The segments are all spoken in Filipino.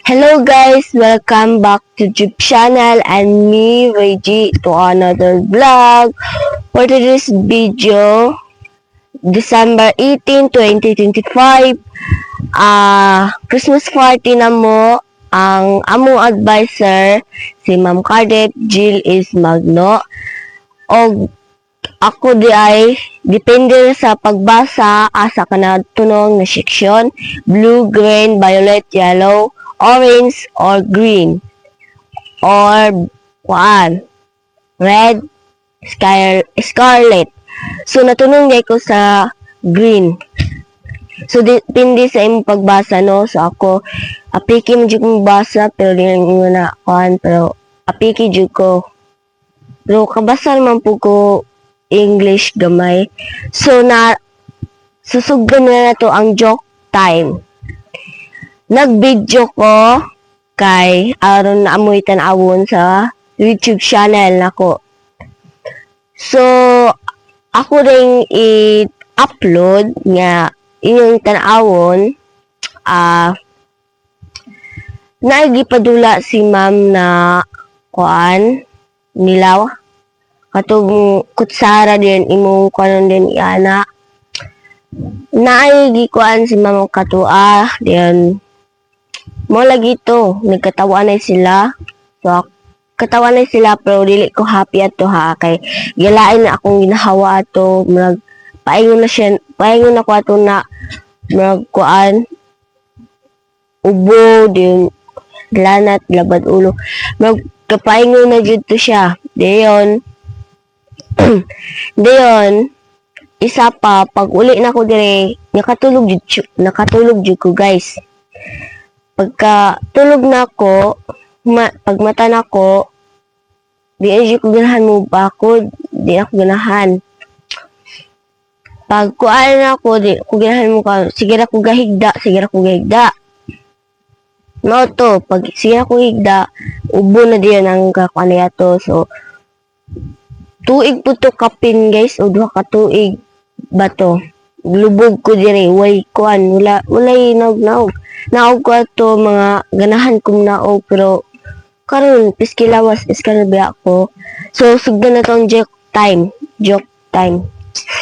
Hello guys, welcome back to YouTube channel and me Reggie to another vlog. For today's video, December 18, 2025, Christmas party na mo ang among advisor si Ma'am Cardep, Jill is Magno. Og ako di ay depende sa pagbasa asa kana tunong na section, blue, green, violet, yellow, orange or green or red, scarlet. So natunog ko sa green. So depende sa imong pagbasa no. So ako apiki mo jud kong basa pero di na pero apiki jud ko. Pero kabasa man po ko English gamay. So susugdan na to ang joke time. Nag-video ko kay aron na amoy tan-awon sa YouTube channel nako. So ako ring i-upload nga inyong tan-awon naigipadula si ma'am na nilaw katong kutsara din imong kanon din iana naay gikuan si ma'am katua din mo lagi to nagkatawa na sila. So katawa na sila pero dili ko happy ato ha kay gilain na akong ginahawa ato murag paingon ako ato na murag ubo din lanat labad ulo murag kapaingon na jud to siya dayon dayon isa pa pag uli na ko dire nakatulog jud ko guys. Pagka tulog na ako pag mata na ko di ko ganahan mo bakod, di ako ganahan. Pag kuan na ako di ko ganahan mo ka sige ra ko gahigda no to pag sige ako higda ubo na diyan ang kakuan ato. So tuig po to kapin guys o duha ka tuig ba to lubog ko dire way kuan wala naog ko ato mga ganahan kong naog pero karon piskilawas iskalbi ako. So sugdan na tong joke time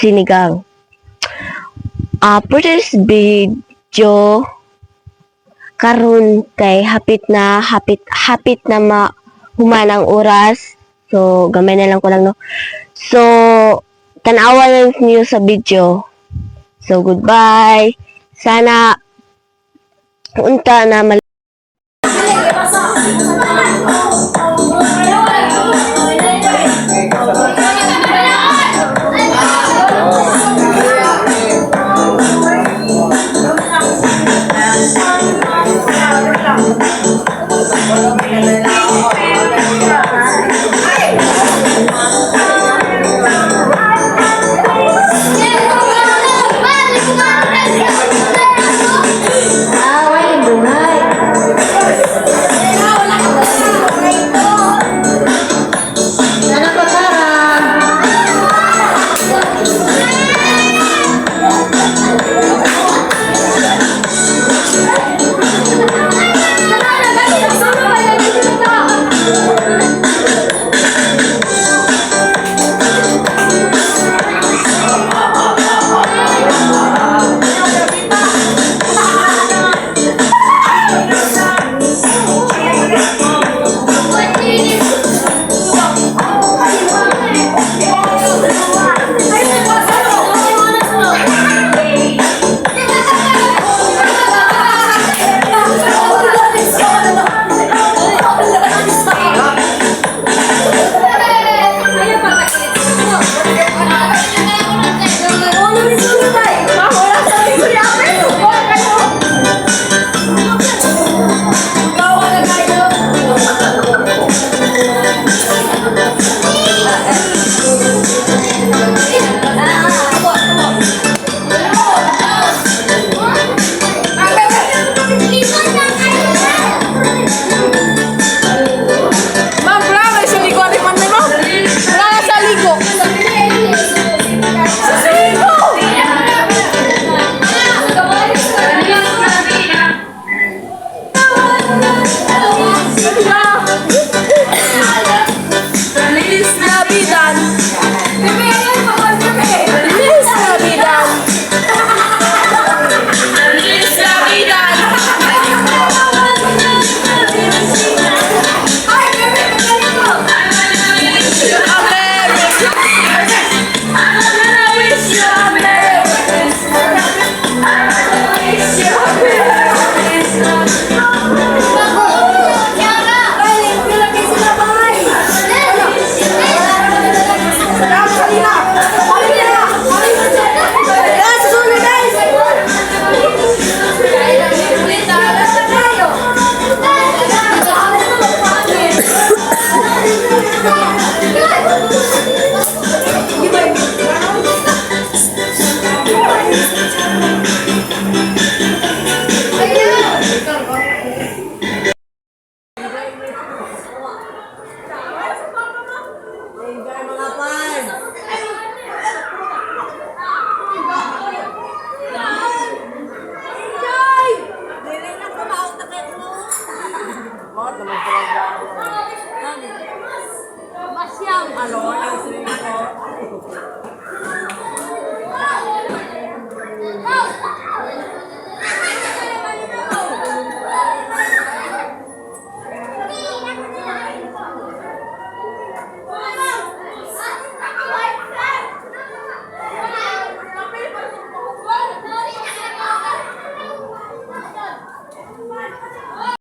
sinigang. For this video karon kay hapit na humanang oras. So gamay na lang ko lang no. So tan-awa lang niyo sa video. So goodbye. Sana unta na